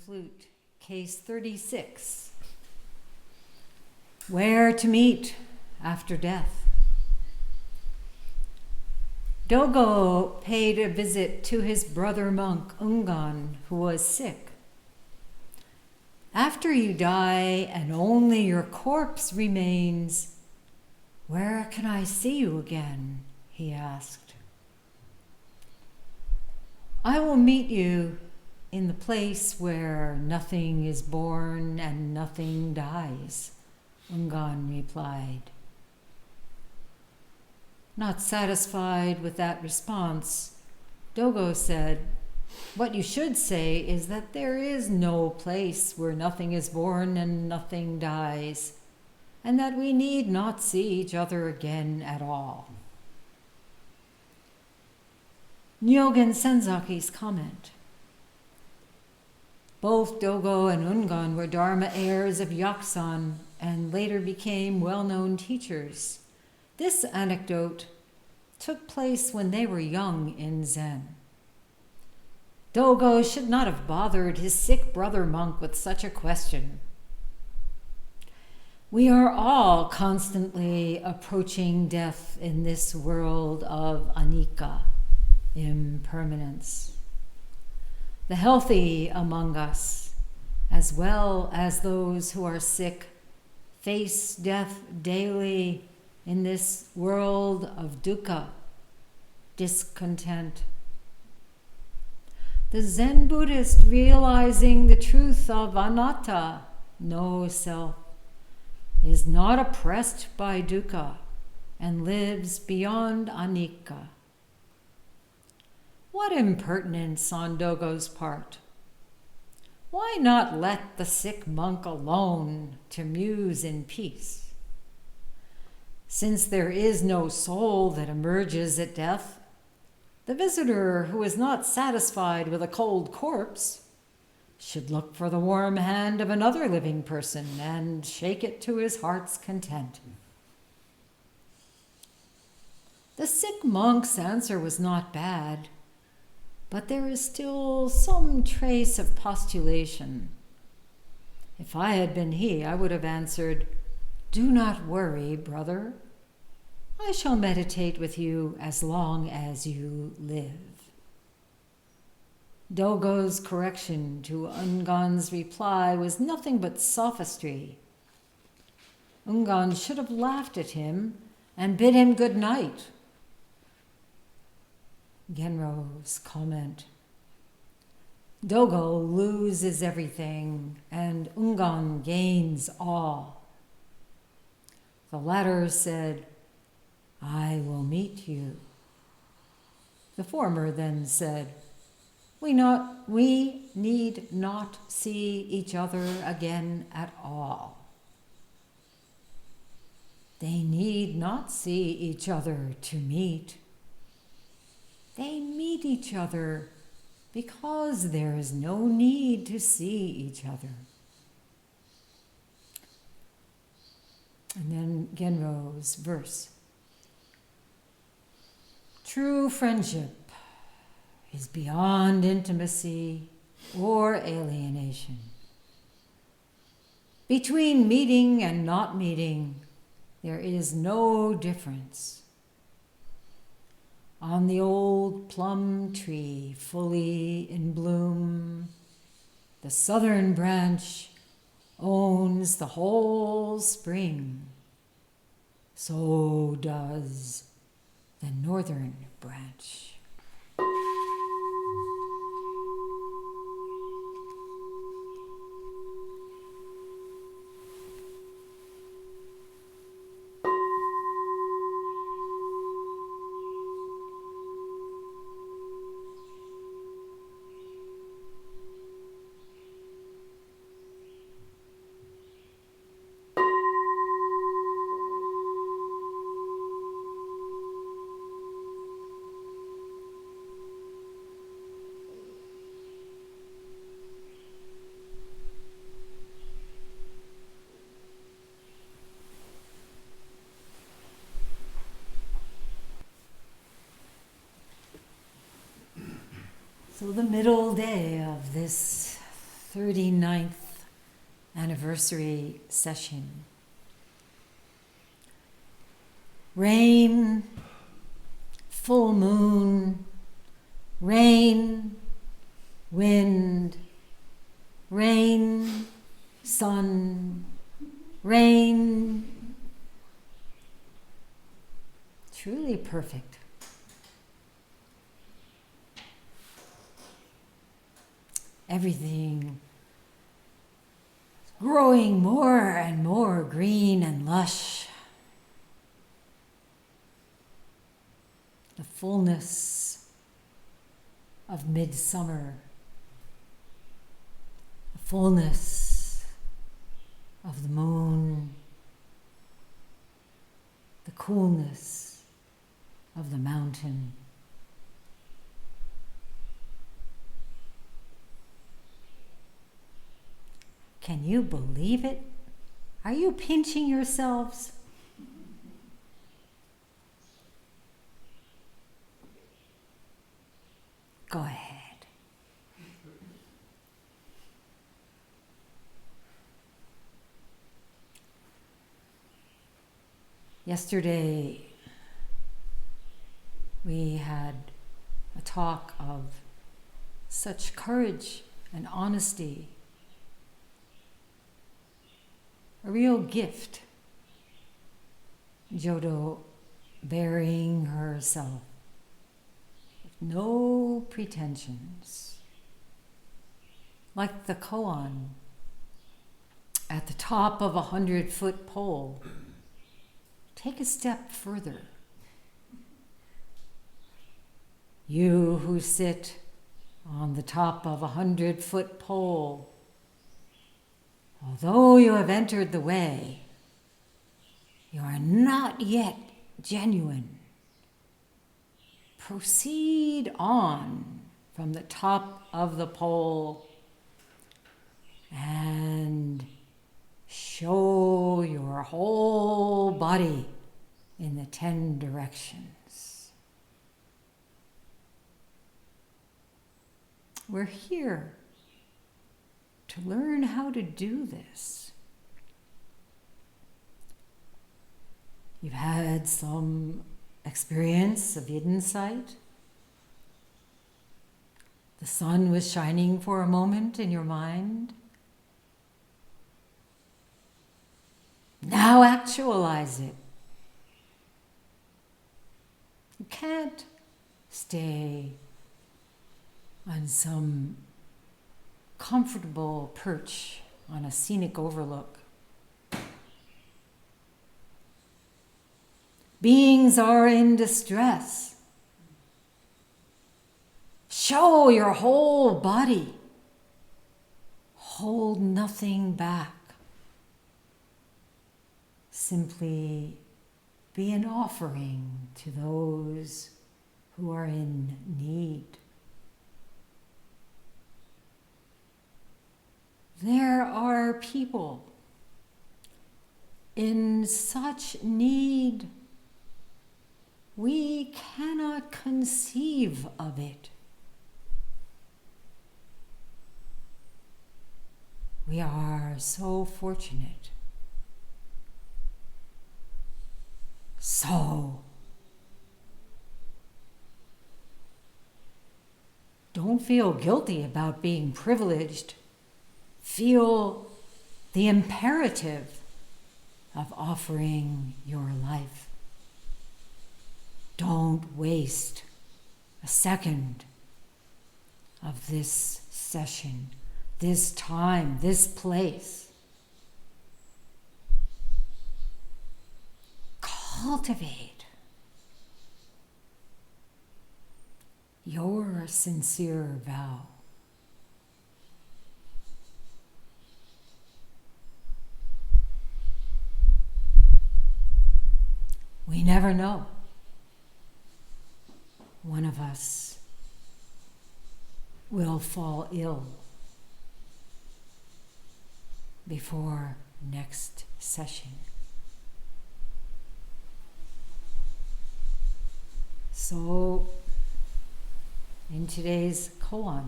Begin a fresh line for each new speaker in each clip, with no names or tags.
Flute Case 36. Where to meet after death. Dogo paid a visit to his brother monk Ungan, who was sick. After you die and only your corpse remains, where can I see you again? He asked. I will meet you in the place where nothing is born and nothing dies, Ungan replied. Not satisfied with that response, Dogo said, what you should say is that there is no place where nothing is born and nothing dies, and that we need not see each other again at all. Nyogen Senzaki's comment. Both Dogo and Ungan were Dharma heirs of Yaksan and later became well-known teachers. This anecdote took place when they were young in Zen. Dogo should not have bothered his sick brother monk with such a question. We are all constantly approaching death in this world of anicca, impermanence. The healthy among us, as well as those who are sick, face death daily in this world of dukkha, discontent. The Zen Buddhist, realizing the truth of anatta, no self, is not oppressed by dukkha and lives beyond anicca. What impertinence on Dogo's part! Why not let the sick monk alone to muse in peace? Since there is no soul that emerges at death, the visitor who is not satisfied with a cold corpse should look for the warm hand of another living person and shake it to his heart's content. The sick monk's answer was not bad, but there is still some trace of postulation. If I had been he, I would have answered, do not worry, brother. I shall meditate with you as long as you live. Dogo's correction to Ungan's reply was nothing but sophistry. Ungan should have laughed at him and bid him good night. Genro's comment. Dogo loses everything and Ungan gains all. The latter said, I will meet you. The former then said, we need not see each other again at all. They need not see each other to meet. They meet each other because there is no need to see each other. And then Genro's verse. True friendship is beyond intimacy or alienation. Between meeting and not meeting, there is no difference. On the old plum tree fully in bloom, the southern branch owns the whole spring. So does the northern branch. So the middle day of this 39th anniversary session. Rain, full moon, rain, wind, rain, sun, rain. Truly perfect. Everything growing more and more green and lush. The fullness of midsummer. The fullness of the moon. The coolness of the mountain. Can you believe it? Are you pinching yourselves? Go ahead. Yesterday, we had a talk of such courage and honesty. A real gift. Jodo burying herself with no pretensions. Like the koan at the top of 100-foot pole. Take a step further. You who sit on the top of 100-foot pole, although you have entered the way, you are not yet genuine. Proceed on from the top of the pole and show your whole body in the 10 directions. We're here to learn how to do this. You've had some experience of insight. The sun was shining for a moment in your mind. Now actualize it. You can't stay on some comfortable perch on a scenic overlook. Beings are in distress. Show your whole body. Hold nothing back. Simply be an offering to those who are in need. There are people in such need, we cannot conceive of it. We are so fortunate. So, don't feel guilty about being privileged. Feel the imperative of offering your life. Don't waste a second of this session, this time, this place. Cultivate your sincere vow. We never know. One of us will fall ill before next session. So, in today's koan,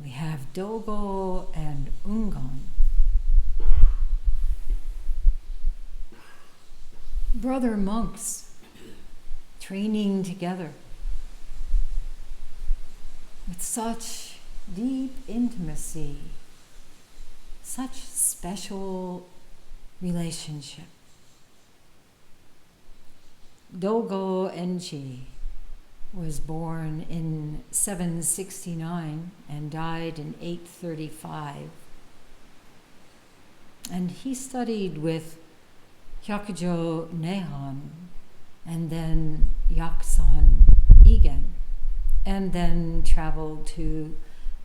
we have Dogo and Ungon, brother monks training together with such deep intimacy, such special relationship. Dogo Enji was born in 769 and died in 835. And he studied with Hyakujo Nehan and then Yaksan Igen, and then traveled to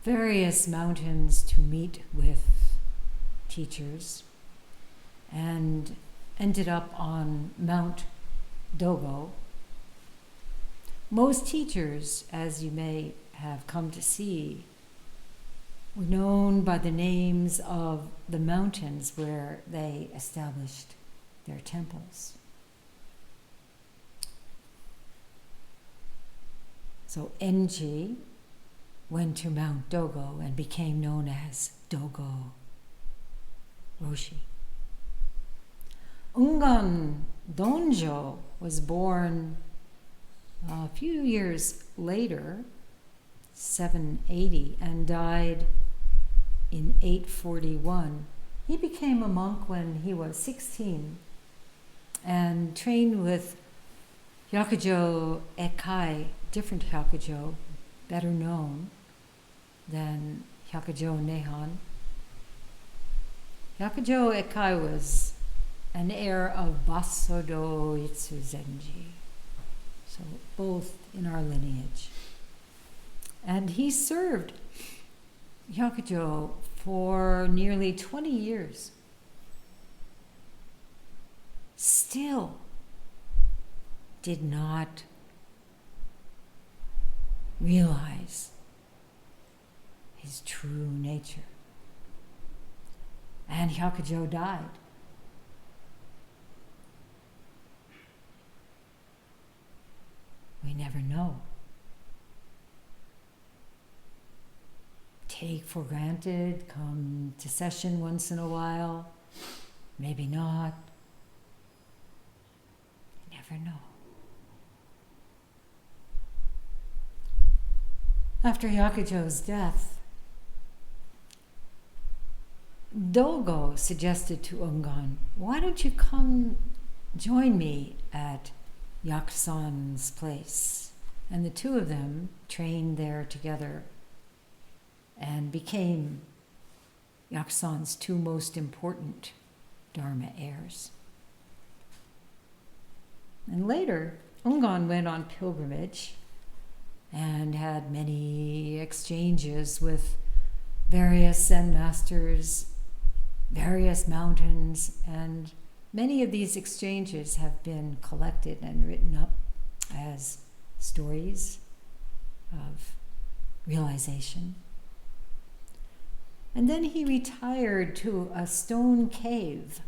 various mountains to meet with teachers and ended up on Mount Dogo. Most teachers, as you may have come to see, were known by the names of the mountains where they established their temples. So Enji went to Mount Dogo and became known as Dogo Roshi. Ungan Donjo was born a few years later, 780, and died in 841. He became a monk when he was 16 and trained with Hyakujo Ekai, different Hyakujo, better known than Hyakujo Nehan. Hyakujo Ekai was an heir of Basodo Itsuzenji, so both in our lineage. And he served Hyakujo for nearly 20 years. Still did not realize his true nature. And Hyakujo died. We never know. Take for granted, come to session once in a while, maybe not. You never know. After Hyakujo's death, Dogo suggested to Ungan, why don't you come join me at Yaksan's place? And the two of them trained there together and became Yaksan's two most important Dharma heirs. And later, Ungan went on pilgrimage and had many exchanges with various Zen masters, various mountains, and many of these exchanges have been collected and written up as stories of realization. And then he retired to a stone cave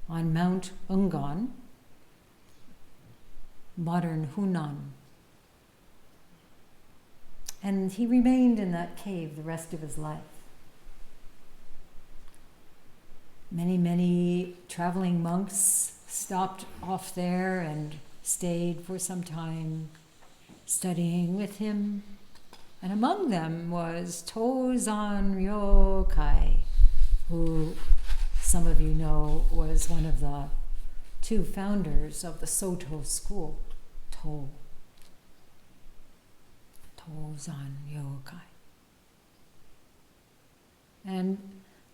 on Mount Ungan, modern Hunan. And he remained in that cave the rest of his life. Many traveling monks stopped off there and stayed for some time studying with him. And among them was Tozan Ryokai, who some of you know was one of the two founders of the Soto school, Tozan Ryokai. And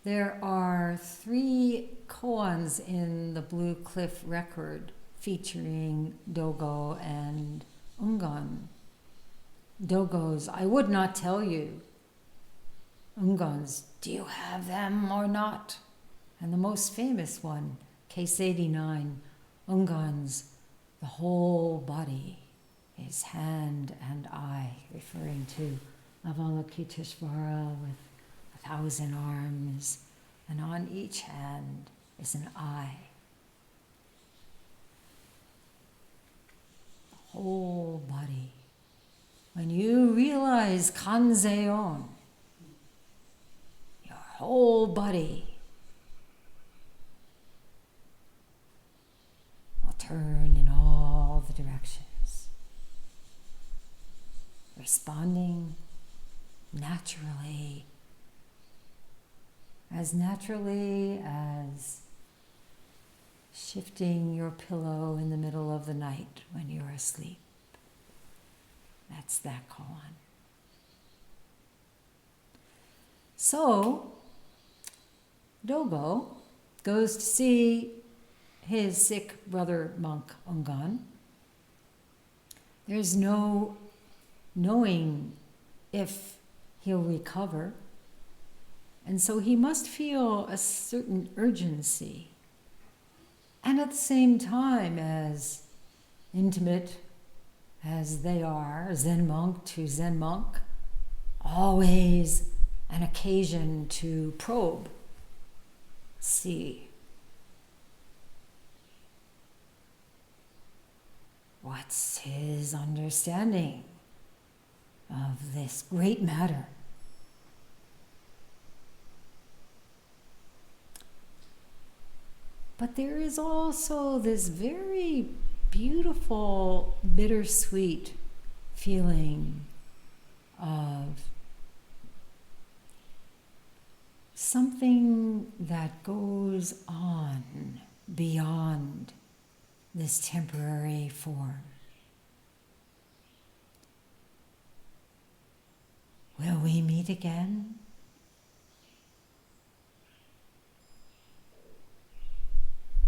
there are 3 koans in the Blue Cliff record featuring Dogo and Ungan. Dogo's, I would not tell you. Ungan's, do you have them or not? And the most famous one, case 89, Ungan's, the whole body is hand and eye, referring to Avalokiteshvara with 1,000 arms, and on each hand is an eye. The whole body. When you realize Kanzeon, whole body will turn in all the directions, responding naturally as shifting your pillow in the middle of the night when you're asleep. That's that koan. So, Dogo goes to see his sick brother monk Ongan. There's no knowing if he'll recover, and so he must feel a certain urgency. And at the same time, as intimate as they are, Zen monk to Zen monk, always an occasion to probe, see. What's his understanding of this great matter? But there is also this very beautiful, bittersweet feeling of something that goes on beyond this temporary form. Will we meet again?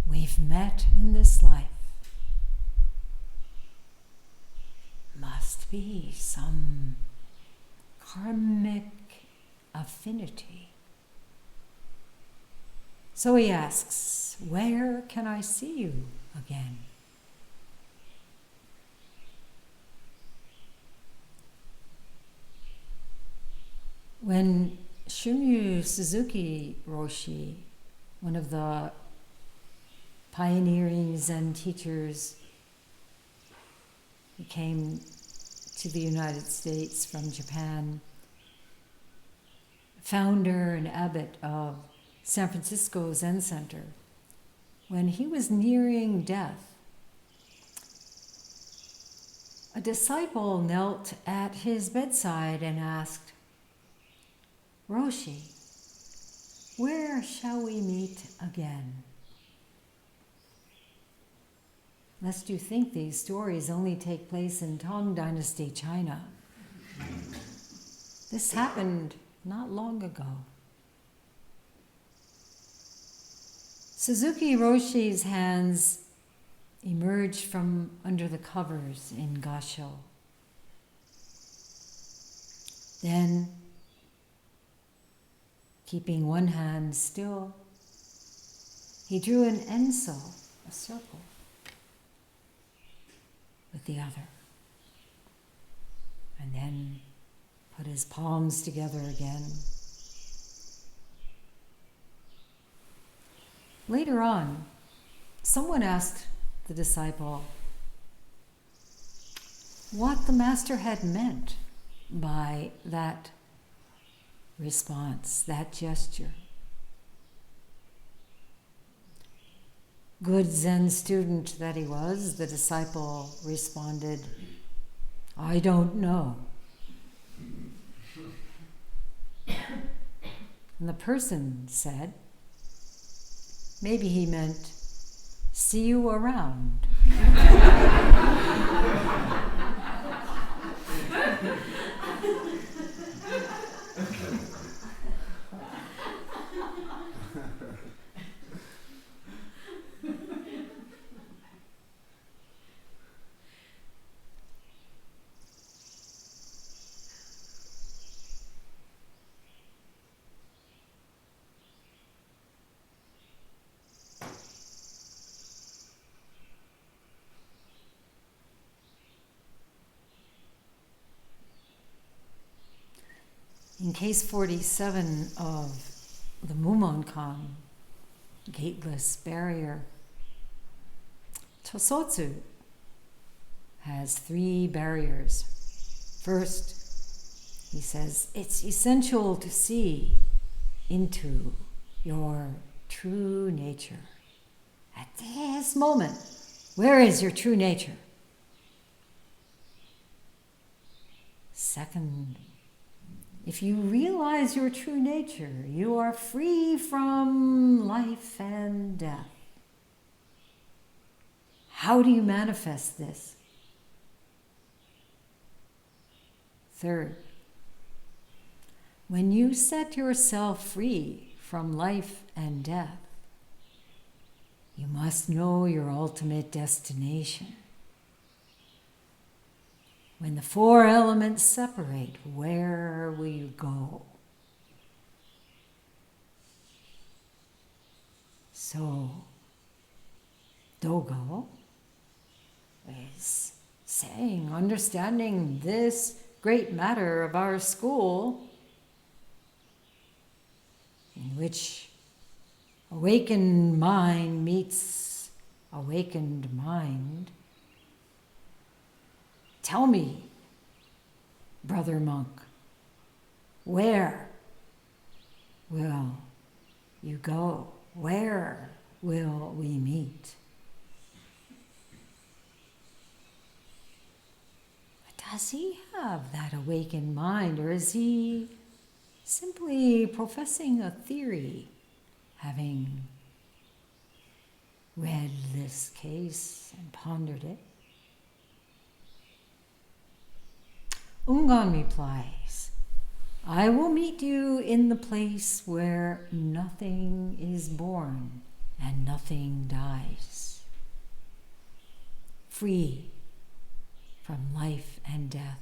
We've met in this life. Must be some karmic affinity. So he asks, where can I see you again? When Shumyu Suzuki Roshi, one of the pioneering Zen teachers who came to the United States from Japan, founder and abbot of San Francisco Zen Center, when he was nearing death, a disciple knelt at his bedside and asked, Roshi, where shall we meet again? Lest you think these stories only take place in Tang Dynasty, China. This happened not long ago. Suzuki Roshi's hands emerged from under the covers in Gasho. Then, keeping one hand still, he drew an enso, a circle, with the other, and then put his palms together again. Later on, someone asked the disciple what the master had meant by that response, that gesture. Good Zen student that he was, the disciple responded, I don't know. And the person said, maybe he meant, see you around. In case 47 of the Mumonkan, gateless barrier, Tosotsu has 3 barriers. First, he says, it's essential to see into your true nature. At this moment, where is your true nature? Second, if you realize your true nature, you are free from life and death. How do you manifest this? Third, when you set yourself free from life and death, you must know your ultimate destination. When the four elements separate, where will you go? So, Dogo is saying, understanding this great matter of our school, in which awakened mind meets awakened mind. Tell me, brother monk, where will you go? Where will we meet? Does he have that awakened mind, or is he simply professing a theory, having read this case and pondered it? Ungan replies, I will meet you in the place where nothing is born and nothing dies. Free from life and death.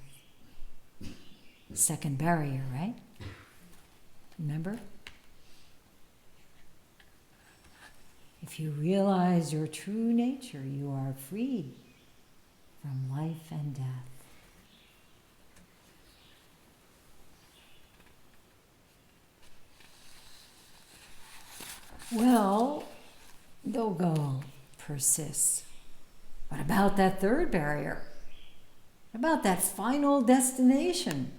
Second barrier, right? Remember? If you realize your true nature, you are free from life and death. Well, Dogo persists. What about that third barrier? What about that final destination?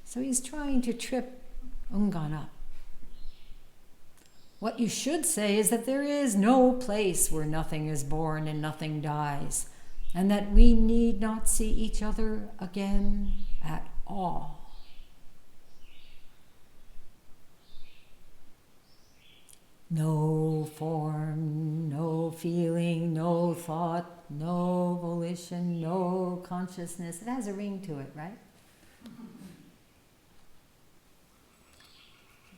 So he's trying to trip Ungan up. What you should say is that there is no place where nothing is born and nothing dies, and that we need not see each other again at all. No form, no feeling, no thought, no volition, no consciousness. It has a ring to it, right?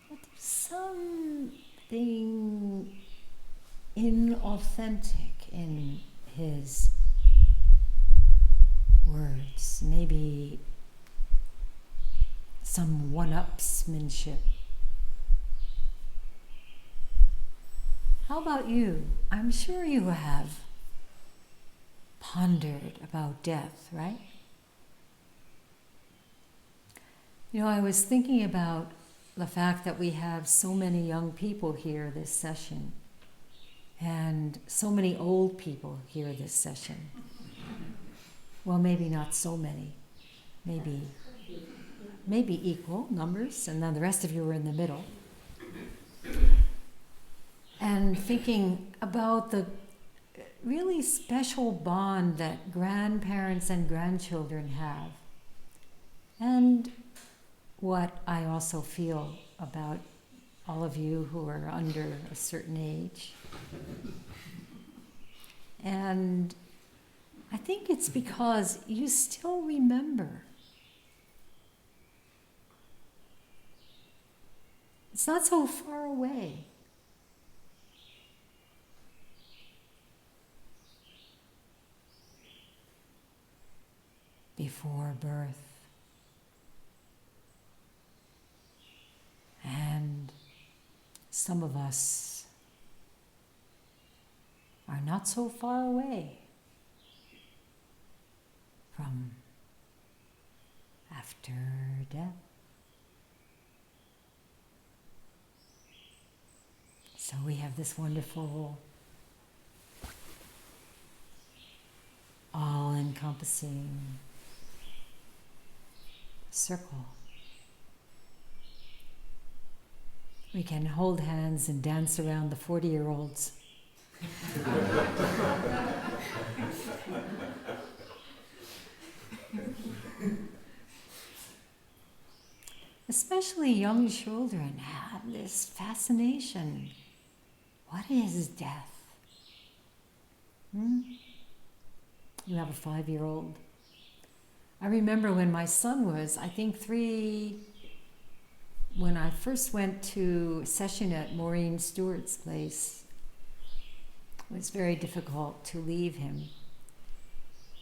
But there's something inauthentic in his words. Maybe some one-upsmanship. How about you? I'm sure you have pondered about death, right? You know, I was thinking about the fact that we have so many young people here this session and so many old people here this session. Well, maybe not so many. Maybe equal numbers, and then the rest of you are in the middle. And thinking about the really special bond that grandparents and grandchildren have. And what I also feel about all of you who are under a certain age. And I think it's because you still remember. It's not so far away. Before birth. And some of us are not so far away from after death. So we have this wonderful, all-encompassing circle. We can hold hands and dance around the 40-year-olds. Especially young children have this fascination. What is death? You have a 5-year-old. I remember when my son was, I think 3, when I first went to a session at Maureen Stewart's place, it was very difficult to leave him.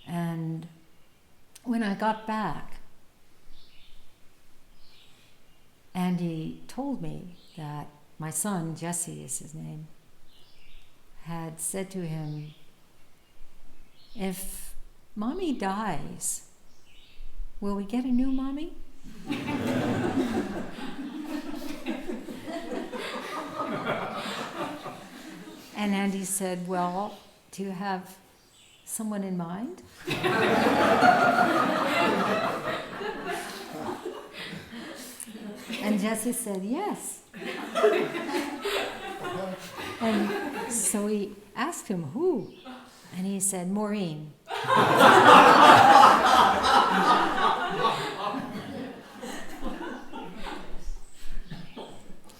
And when I got back, Andy told me that my son, Jesse is his name, had said to him, if mommy dies, will we get a new mommy? And Andy said, well, do you have someone in mind? And Jesse said, yes. And so we asked him, who? And he said, Maureen.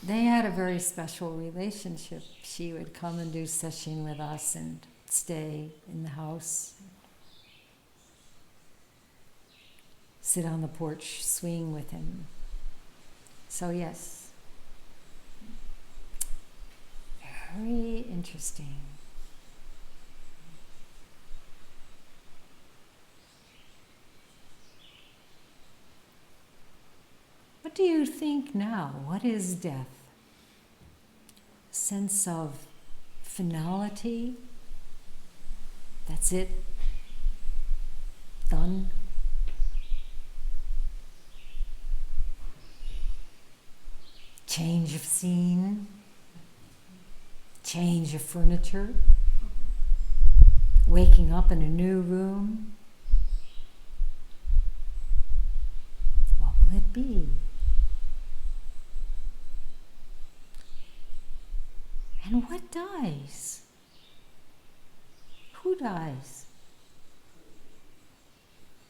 They had a very special relationship. She would come and do session with us and stay in the house. Sit on the porch, swing with him. So yes, very interesting. What do you think now? What is death? Sense of finality? That's it? Done? Change of scene? Change of furniture? Waking up in a new room? What will it be? And what dies? Who dies?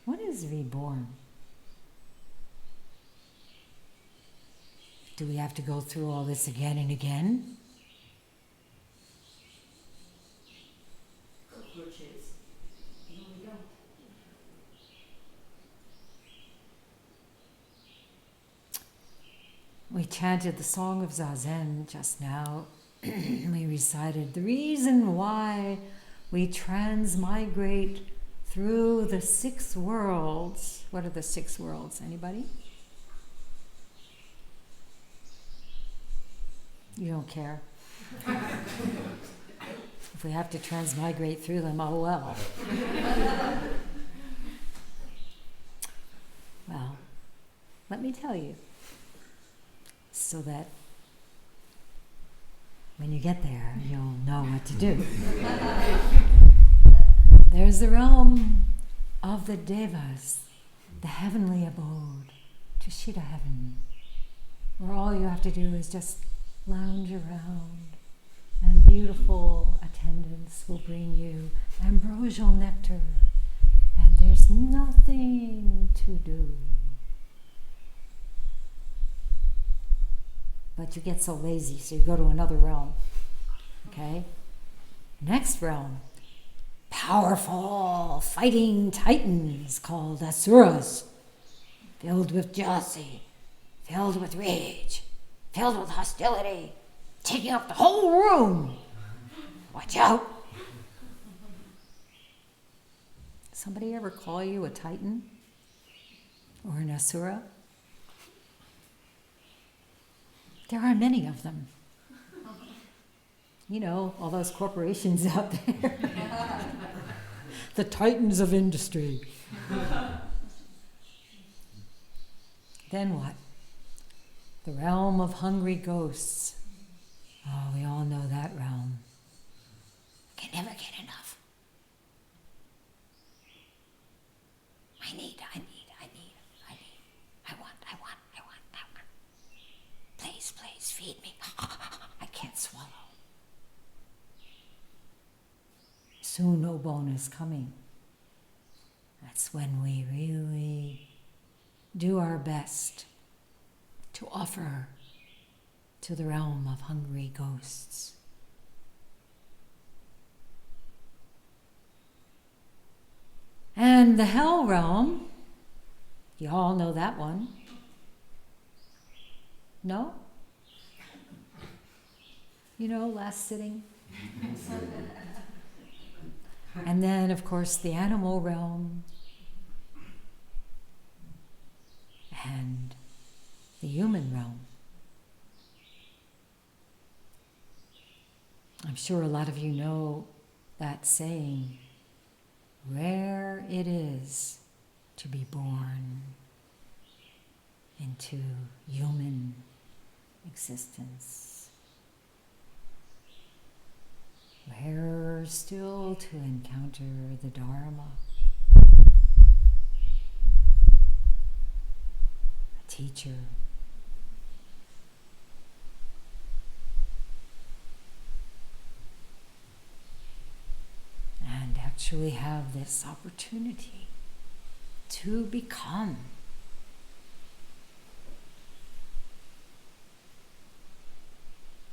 What is reborn? Do we have to go through all this again and again?
Cockroaches. No, we don't.
We chanted the Song of Zazen just now. We recited the reason why we transmigrate through the 6 worlds. What are the 6 worlds? Anybody? You don't care. If we have to transmigrate through them, oh well. Well, let me tell you, so that when you get there, you'll know what to do. There's the realm of the Devas, the heavenly abode, Tushita heaven, where all you have to do is just lounge around, and beautiful attendants will bring you ambrosial nectar, and there's nothing to do. But you get so lazy, so you go to another realm. Okay? Next realm, powerful fighting titans called asuras, filled with jealousy, filled with rage, filled with hostility, taking up the whole room. Watch out. Somebody ever call you a titan or an asura? There are many of them. You know, all those corporations out there. The titans of industry. Then what? The realm of hungry ghosts. Oh, we all know that realm. Can never get enough. I need. I want. Please, feed me. I can't swallow. Soon no bone is coming. That's when we really do our best to offer to the realm of hungry ghosts. And the hell realm, you all know that one. No? You know, last sitting. And then, of course, the animal realm and the human realm. I'm sure a lot of you know that saying, rare it is to be born into human existence. Rarer still to encounter the Dharma, a teacher, and actually have this opportunity to become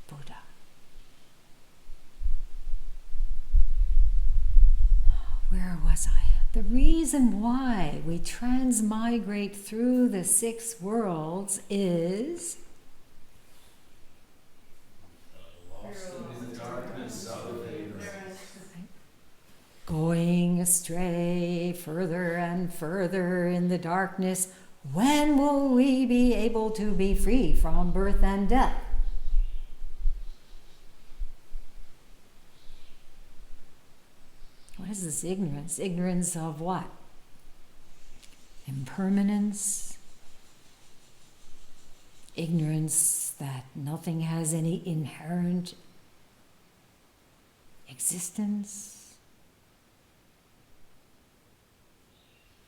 Buddha. Where was I? The reason why we transmigrate through the 6 worlds is
in the darkness of ignorance.
going astray further and further in the darkness. When will we be able to be free from birth and death? What is this ignorance? Ignorance of what? Impermanence. Ignorance that nothing has any inherent existence.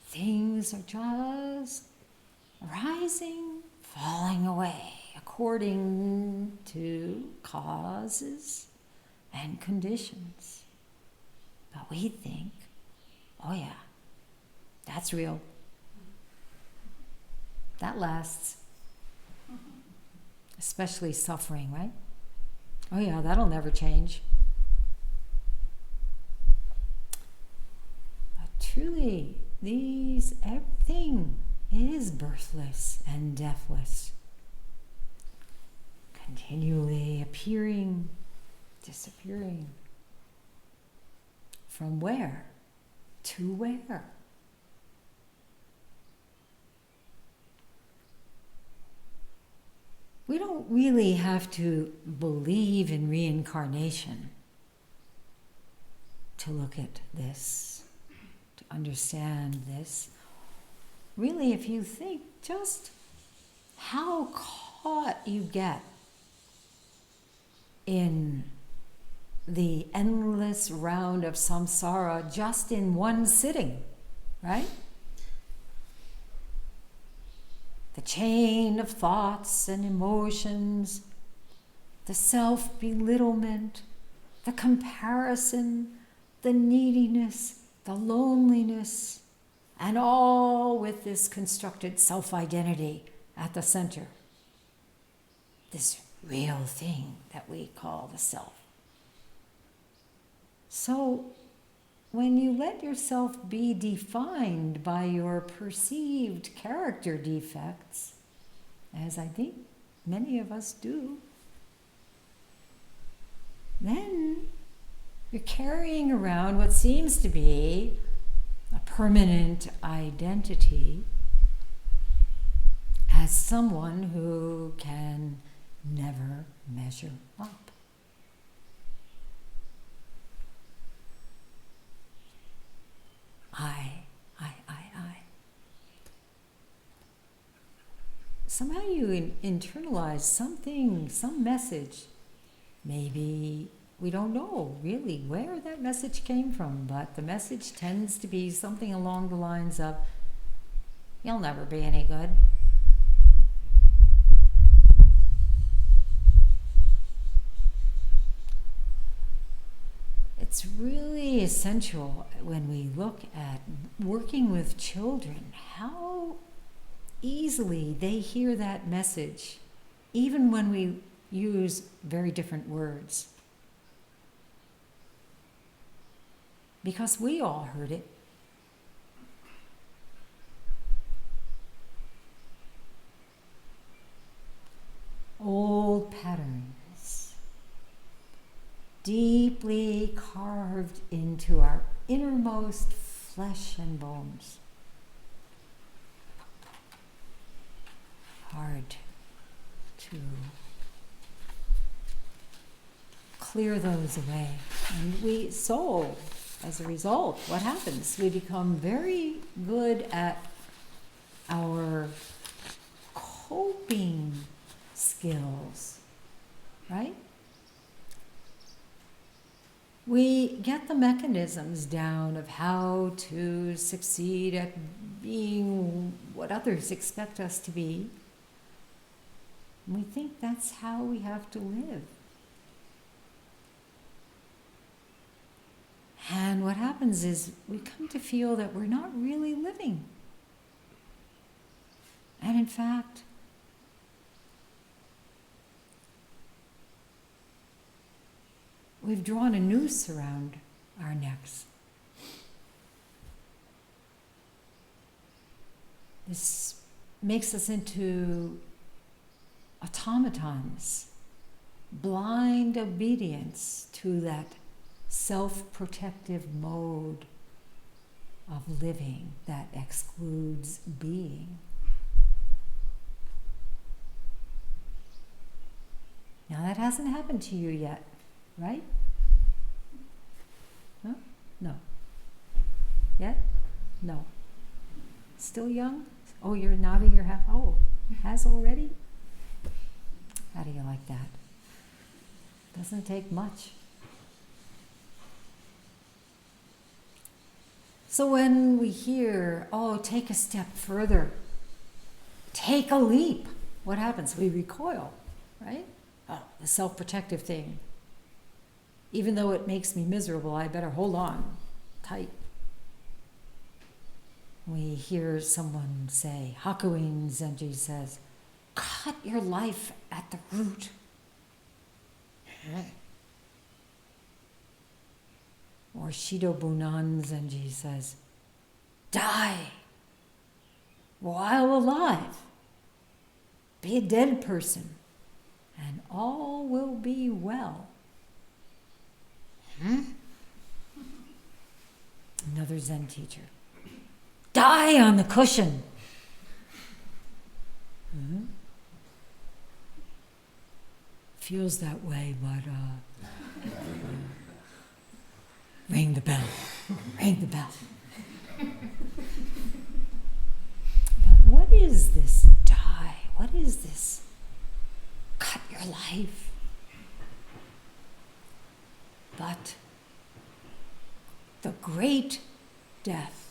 Things are just rising, falling away according to causes and conditions. But we think, oh yeah, that's real. That lasts. Especially suffering, right? Oh yeah, that'll never change. But truly, everything is birthless and deathless. Continually appearing, disappearing. From where to where? We don't really have to believe in reincarnation to look at this, to understand this. Really, if you think just how caught you get in the endless round of samsara just in one sitting, right? The chain of thoughts and emotions, the self-belittlement, the comparison, the neediness, the loneliness, and all with this constructed self-identity at the center. This real thing that we call the self. So, when you let yourself be defined by your perceived character defects, as I think many of us do, then you're carrying around what seems to be a permanent identity as someone who can never measure up. I. Somehow you internalize something, some message. Maybe we don't know really where that message came from, but the message tends to be something along the lines of, you'll never be any good. really essential when we look at working with children, how easily they hear that message, even when we use very different words. Because we all heard it. Old patterns, deeply carved into our innermost flesh and bones. Hard to clear those away. And we, soul, as a result, what happens? We become very good at our coping skills, right? We get the mechanisms down of how to succeed at being what others expect us to be. And we think that's how we have to live. And what happens is we come to feel that we're not really living. And in fact, we've drawn a noose around our necks. This makes us into automatons, blind obedience to that self-protective mode of living that excludes being. Now that hasn't happened to you yet, right? Huh? No. Yet? No. Still young? Oh, you're nodding your head. Oh, has already? How do you like that? Doesn't take much. So when we hear, oh, take a step further, take a leap, what happens? We recoil, right? Oh, the self-protective thing. Even though it makes me miserable, I better hold on tight. We hear someone say, Hakuin Zenji says, cut your life at the root. Or Shido Bunan Zenji says, die while alive. Be a dead person, and all will be well. Another Zen teacher. Die on the cushion. Feels that way, but ring the bell. Ring the bell. But what is this die? What is this? Cut your life. But the great death,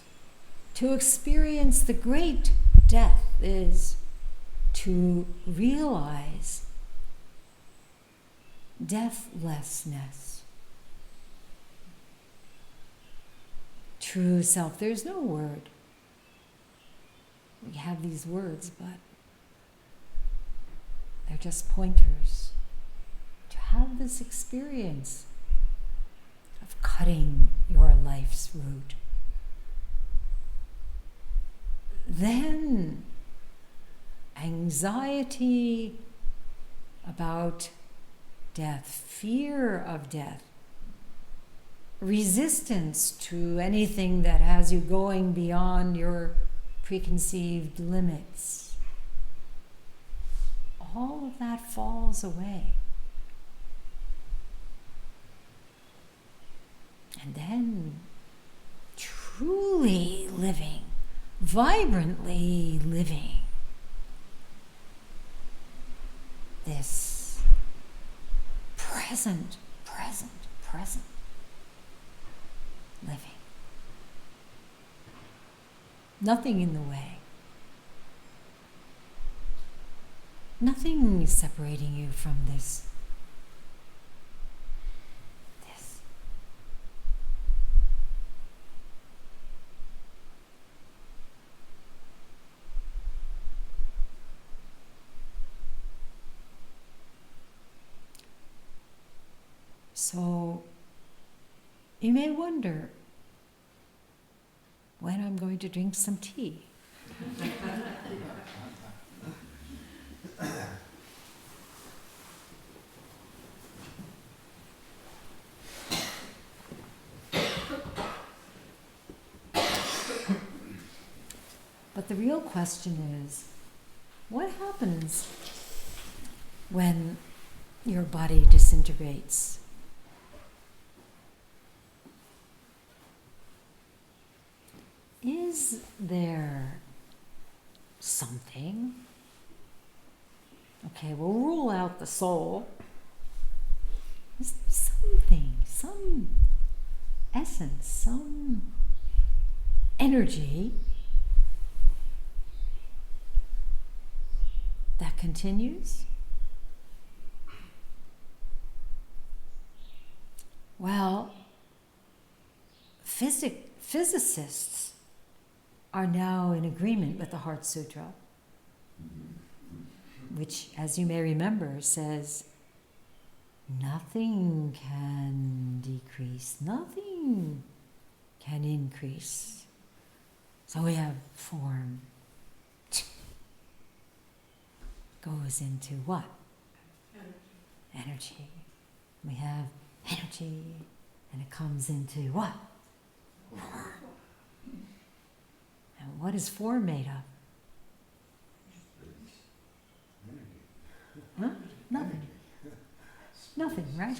to experience the great death is to realize deathlessness. True self. There's no word. We have these words, but they're just pointers to have this experience of cutting your life's root. Then anxiety about death, fear of death, resistance to anything that has you going beyond your preconceived limits, all of that falls away. And then truly living, vibrantly living this present living. Nothing in the way. Nothing separating you from this. So you may wonder when I'm going to drink some tea. But the real question is, what happens when your body disintegrates? Is there something? Okay, we'll rule out the soul. Is there something, some essence, some energy that continues? Well, physicists are now in agreement with the Heart Sutra, which, as you may remember, says nothing can decrease, nothing can increase. So we have form goes into what? Energy. We have energy, and it comes into what? Form. And what is form made of? Huh? Nothing. Nothing, right?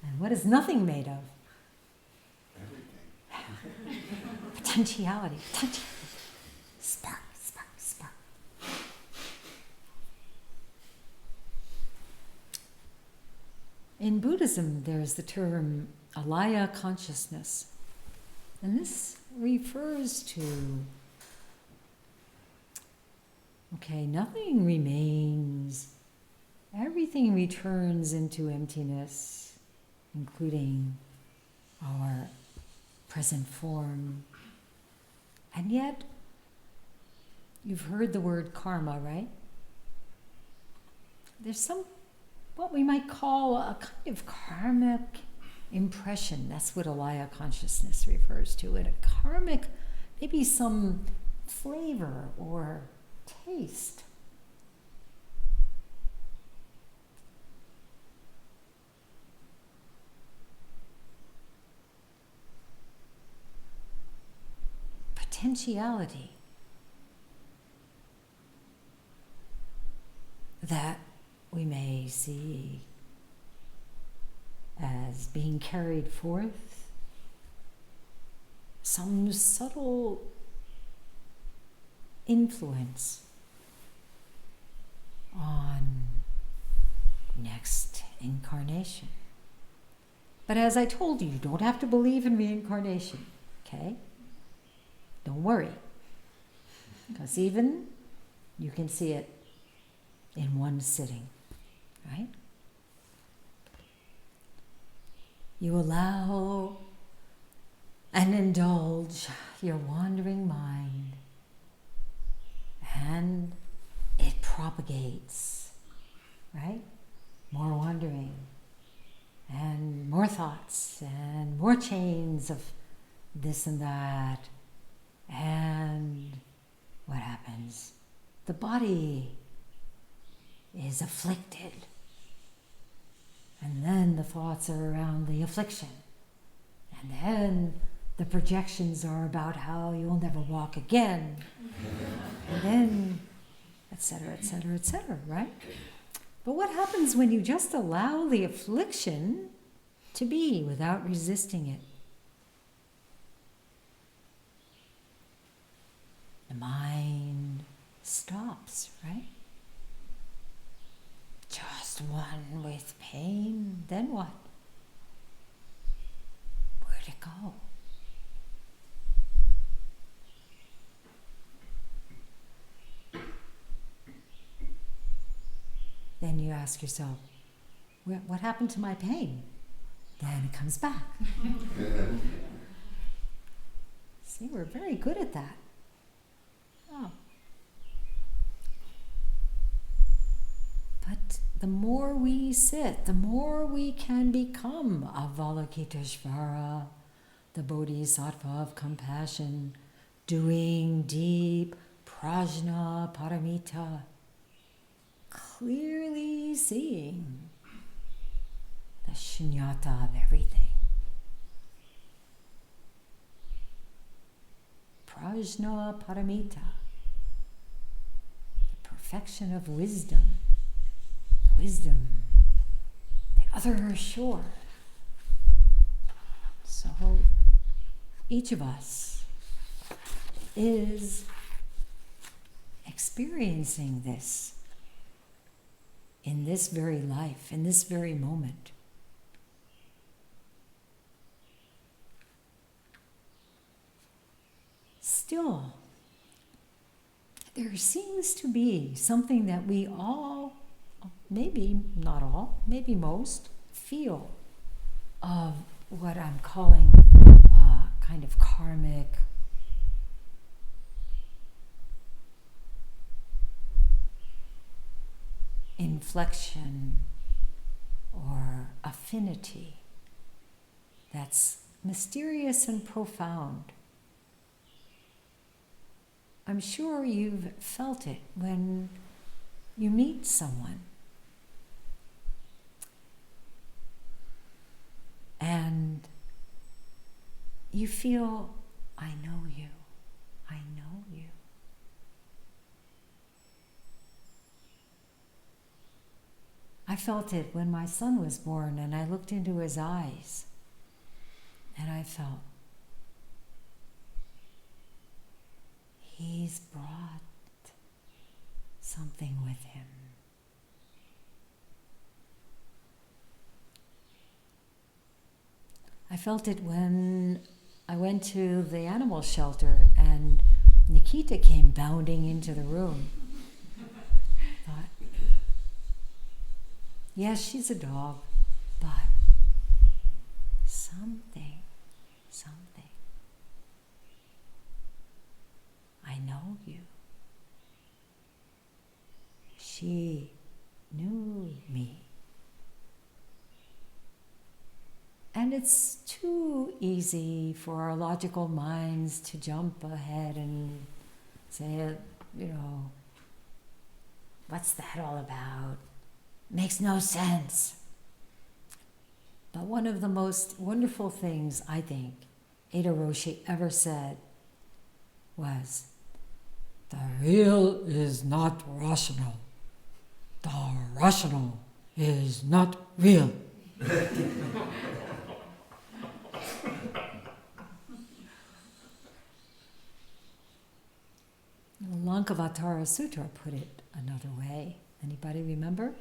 And what is nothing made of? Potentiality. Spark, spark, spark. In Buddhism, there's the term alaya consciousness. And this refers to, okay, nothing remains. Everything returns into emptiness, including our present form. And yet, you've heard the word karma, right? There's some, what we might call a kind of karmic impression. That's what alaya consciousness refers to. And a karmic, maybe some flavor or taste. Potentiality that we may see as being carried forth, some subtle influence on next incarnation. But as I told you, you don't have to believe in reincarnation, okay? Don't worry, because even you can see it in one sitting, right? You allow and indulge your wandering mind, and it propagates, right? More wandering, and more thoughts, and more chains of this and that. And what happens? The body is afflicted. And then the thoughts are around the affliction. And then the projections are about how you'll never walk again. And then, etc., etc., etc., right? But what happens when you just allow the affliction to be without resisting it? The mind stops, right? Just one with pain, then what? Where'd it go? Then you ask yourself, what happened to my pain? Then it comes back. See, we're very good at that. Oh. But the more we sit, the more we can become Avalokiteshvara, the Bodhisattva of compassion, doing deep prajna paramita, clearly seeing the shunyata of everything. Prajna paramita, the perfection of wisdom, the other shore. So each of us is experiencing this in this very life, in this very moment. Still, there seems to be something that we all, maybe not all, maybe most, feel of what I'm calling kind of karmic inflection or affinity that's mysterious and profound. I'm sure you've felt it when you meet someone and you feel, I know you, I know you. I felt it when my son was born and I looked into his eyes and I felt, he's brought something with him. I felt it when I went to the animal shelter and Nikita came bounding into the room. Thought, yes, she's a dog, but something. I know you. She knew me. And it's too easy for our logical minds to jump ahead and say, what's that all about? Makes no sense. But one of the most wonderful things, I think, Ada Roshi ever said was, the real is not rational. The rational is not real. Lankavatara Sutra put it another way. Anybody remember?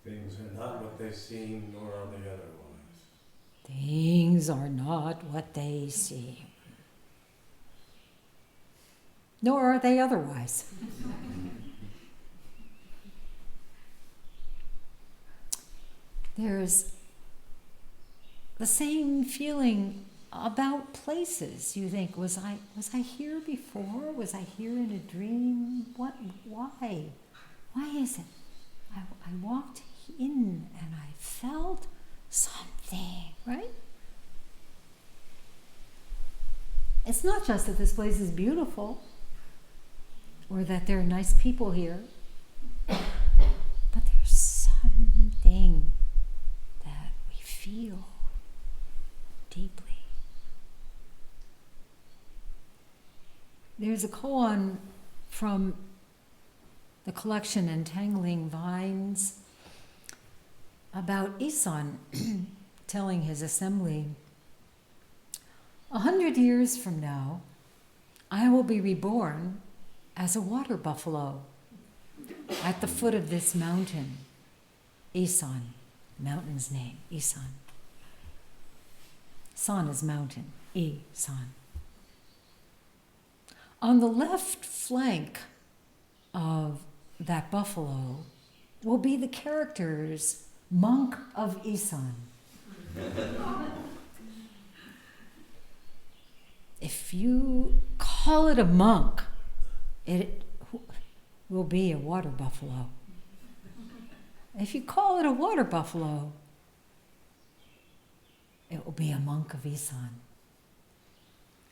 Things are not what they seem, nor are they otherwise.
Things are not what they seem, nor are they otherwise. There's the same feeling about places. You think, was I here before? Was I here in a dream? Why? Why is it? I walked in and I felt something, right? It's not just that this place is beautiful or that there are nice people here, but there's something that we feel deeply. There's a koan from the collection Entangling Vines about Isan telling his assembly, 100 years from now, I will be reborn as a water buffalo at the foot of this mountain. Isan, mountain's name, Isan. San is mountain, Isan. On the left flank of that buffalo will be the characters Monk of Isan. If you call it a monk, will be a water buffalo. If you call it a water buffalo, it will be a monk of Isan.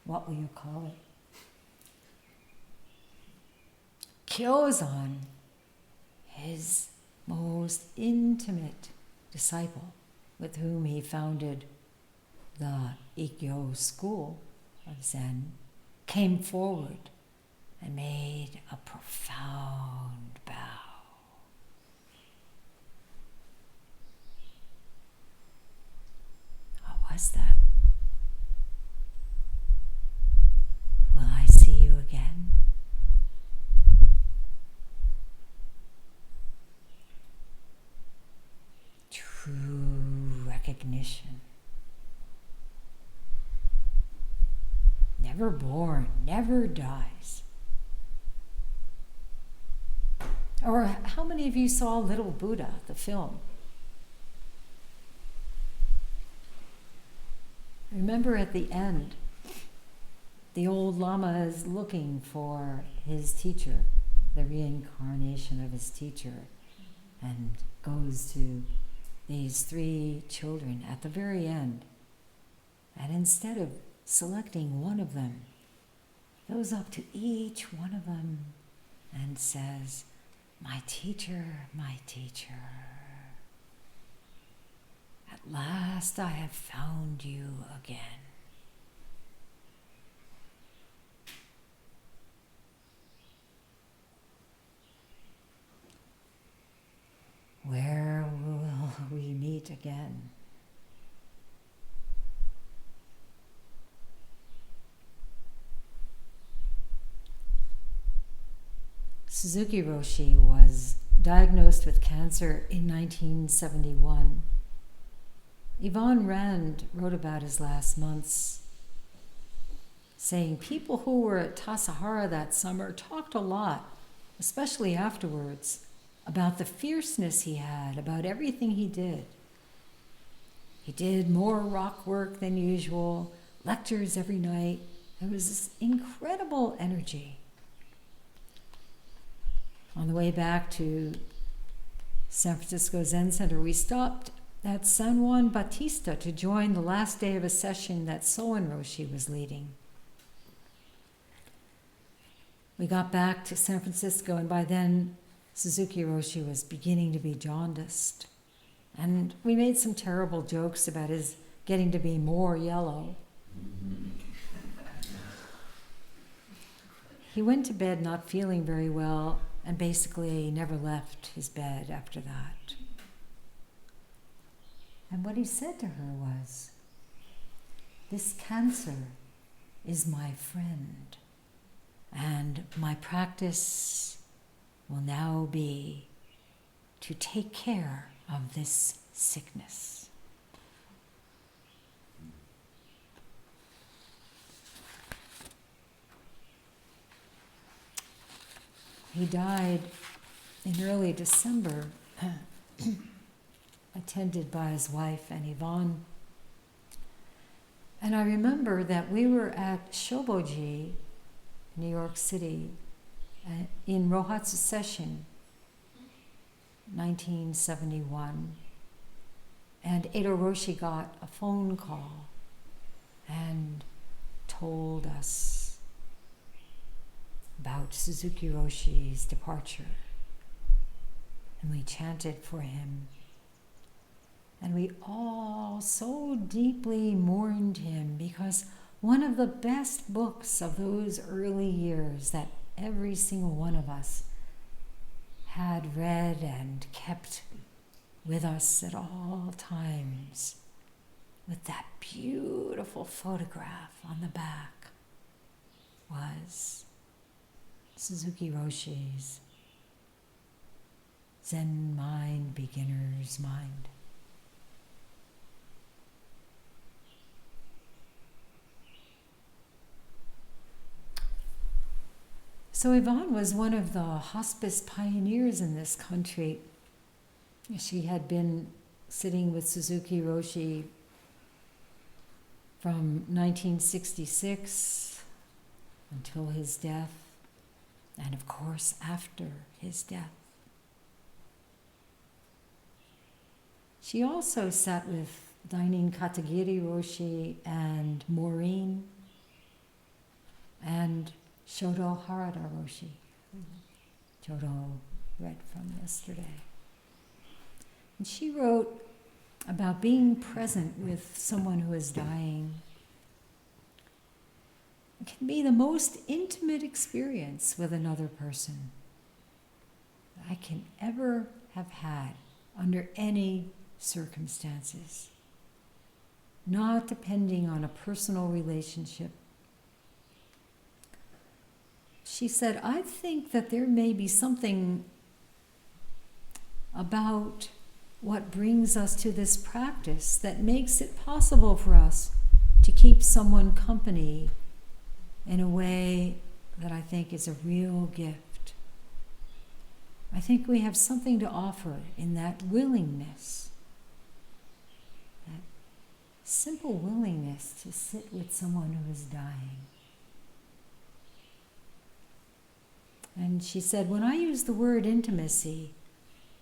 What will you call it? Kyozan, his most intimate disciple, with whom he founded the Ikkyo school of Zen, came forward and made a profound bow. What was that? Will I see you again? True recognition. Never born, never dies. Or how many of you saw Little Buddha, the film? Remember at the end, the old Lama is looking for his teacher, the reincarnation of his teacher, and goes to these 3 children at the very end. And instead of selecting one of them, goes up to each one of them and says, my teacher, at last I have found you again. Where will we meet again? Suzuki Roshi was diagnosed with cancer in 1971. Yvonne Rand wrote about his last months, saying people who were at Tassajara that summer talked a lot, especially afterwards, about the fierceness he had, about everything he did. He did more rock work than usual, lectures every night. There was this incredible energy. On the way back to San Francisco Zen Center, we stopped at San Juan Bautista to join the last day of a session that Soen Roshi was leading. We got back to San Francisco, and by then Suzuki Roshi was beginning to be jaundiced. And we made some terrible jokes about his getting to be more yellow. He went to bed not feeling very well, and basically never left his bed after that. And what he said to her was, this cancer is my friend, and my practice will now be to take care of this sickness. He died in early December, attended by his wife and Yvonne. And I remember that we were at Shoboji, New York City, in Rohatsu session, 1971. And Edo Roshi got a phone call and told us about Suzuki Roshi's departure. And we chanted for him. And we all so deeply mourned him, because one of the best books of those early years that every single one of us had read and kept with us at all times, with that beautiful photograph on the back, was Suzuki Roshi's Zen Mind, Beginner's Mind. So Yvonne was one of the hospice pioneers in this country. She had been sitting with Suzuki Roshi from 1966 until his death. and of course after his death. She also sat with Dainin Katagiri Roshi and Maureen and Shodo Harada Roshi, who Jodo read from yesterday. And she wrote about being present with someone who is dying. It can be the most intimate experience with another person that I can ever have had under any circumstances, not depending on a personal relationship. She said, I think that there may be something about what brings us to this practice that makes it possible for us to keep someone company in a way that I think is a real gift. I think we have something to offer in that willingness, that simple willingness to sit with someone who is dying. And she said, when I use the word intimacy,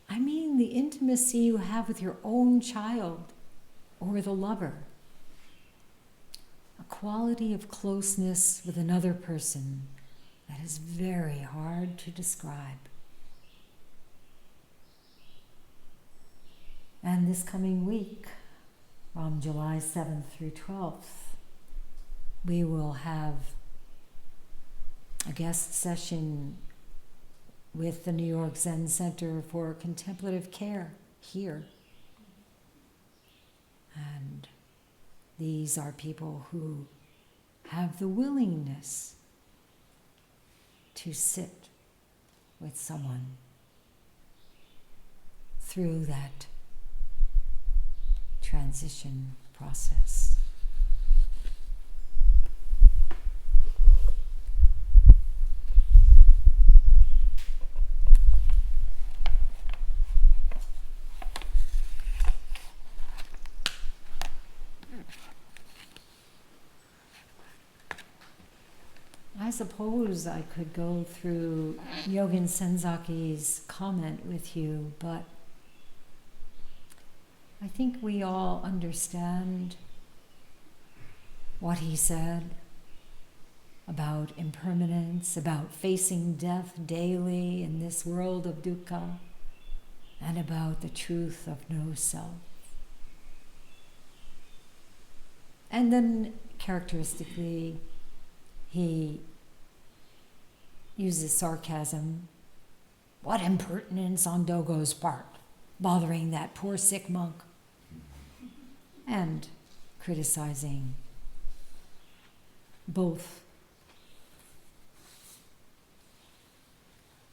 I mean the intimacy you have with your own child or with a lover. A quality of closeness with another person that is very hard to describe. And this coming week, from July 7th through 12th, we will have a guest session with the New York Zen Center for Contemplative Care here. And these are people who have the willingness to sit with someone through that transition process. I suppose I could go through Yogin Senzaki's comment with you, but I think we all understand what he said about impermanence, about facing death daily in this world of dukkha, and about the truth of no self. And then, characteristically, he uses sarcasm. What impertinence on Dogo's part, bothering that poor sick monk. And criticizing both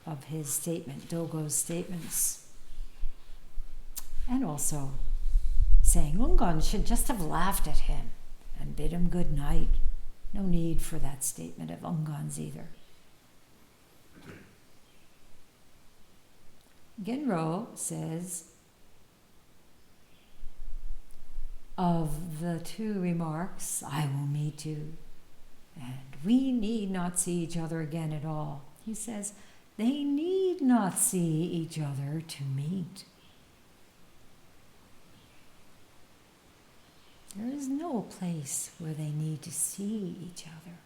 of his statement, Dogo's statements, and also saying Ungon should just have laughed at him and bid him good night. No need for that statement of Ungon's either. GENRO says, of the two remarks, I will meet you, and we need not see each other again at all. He says, they need not see each other to meet. There is no place where they need to see each other.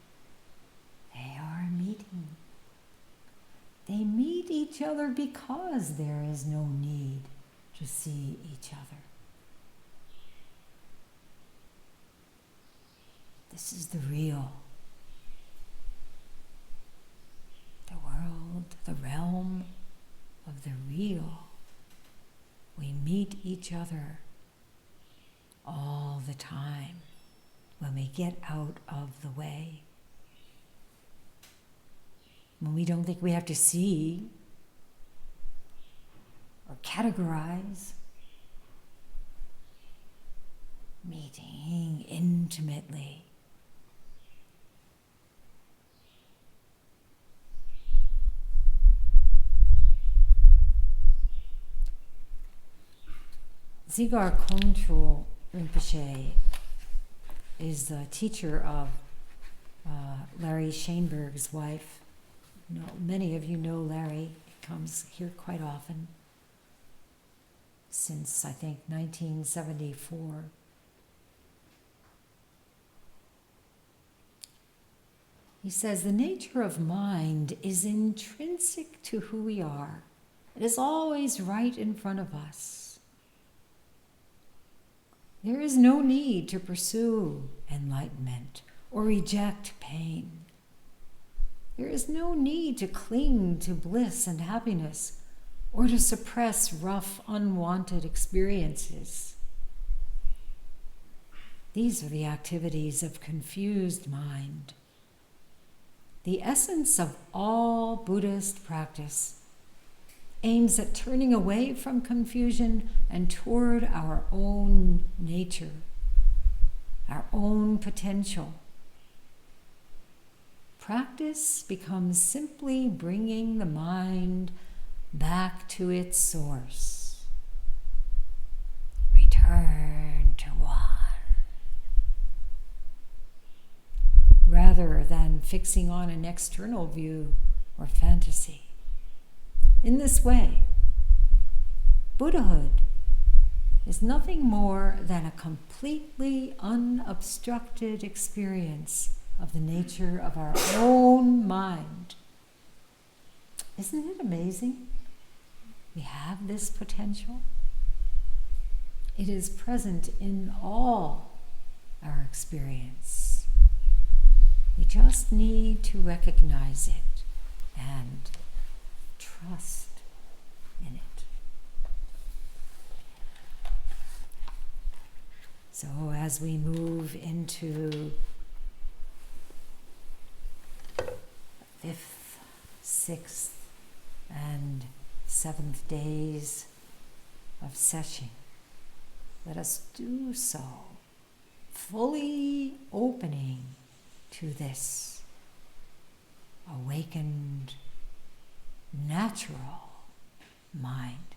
They are meeting. They meet each other because there is no need to see each other. This is the real. The world, the realm of the real. We meet each other all the time when we get out of the way. When we don't think we have to see or categorize. Meeting intimately. Dzigar Kongtrul Rinpoche is the teacher of Larry Shainberg's wife, know, many of you know Larry. He comes here quite often since, I think, 1974. He says, the nature of mind is intrinsic to who we are. It is always right in front of us. There is no need to pursue enlightenment or reject pain. There is no need to cling to bliss and happiness or to suppress rough, unwanted experiences. These are the activities of confused mind. The essence of all Buddhist practice aims at turning away from confusion and toward our own nature, our own potential. Practice becomes simply bringing the mind back to its source. Return to one. Rather than fixing on an external view or fantasy. In this way, Buddhahood is nothing more than a completely unobstructed experience of the nature of our own mind. Isn't it amazing? We have this potential. It is present in all our experience. We just need to recognize it and trust in it. So as we move into the 5th, 6th, and 7th days of session, let us do so, fully opening to this awakened, natural mind.